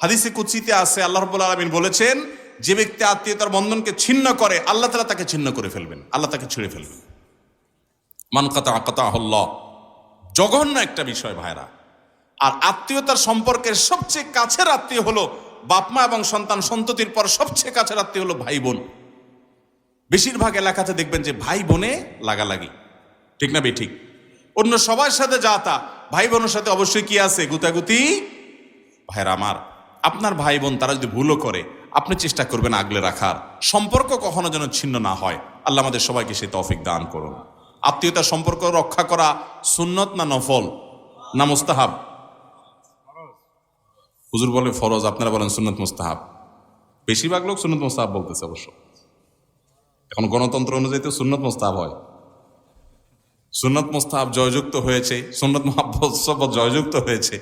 হাদিসে কুদসিতে আছে, আল্লাহ রাব্বুল আলামিন বলেছেন, যে ব্যক্তি আত্মীয়তার বন্ধনকে ছিন্ন করে আল্লাহ তাআলা তাকে ছিন্ন করে ফেলবেন, আল্লাহ তাকে ছিঁড়ে ফেলবেন। মান কাতাআ কাতাআহুল্লাহ, জঘন্য একটা বিষয় ভাইরা। আর আত্মীয়তার সম্পর্কের সবচেয়ে কাছের আত্মীয় হলো বাপমা এবং সন্তান সন্ততির পর সবচেয়ে কাছের আত্মীয় হলো ভাই বোন। বেশিরভাগ এলাকাতে দেখবেন যে ভাই বোনে লাগালাগি, ঠিক না ঠিক? অন্য সবার সাথে যা তা, ভাই বোনের সাথে অবশ্যই কি আছে, গুতাগুতি। ভাইরা আমার, আপনার ভাই বোন তারা যদি ভুলও করে, আপনি চেষ্টা করবেন আগলে রাখার, সম্পর্ক কখনো যেন ছিন্ন না হয়। আল্লাহ আমাদের সবাইকে সেই তৌফিক দান করুন। আত্মীয়তার সম্পর্ক রক্ষা করা সুন্নত না নফল না মুস্তাহাব? হুজুর বলে ফরজ, আপনারা বলেন সুন্নত মুস্তাহাব। বেশিরভাগ লোক সুন্নত মুস্তাহাব বলতেছে। অবশ্য এখন গণতন্ত্র অনুযায়ী তো সুন্নত মুস্তাহাব হয়। সুন্নত মুস্তাহাব জয়যুক্ত হয়েছে, সুন্নত মুহাব্বত জয়যুক্ত হয়েছে।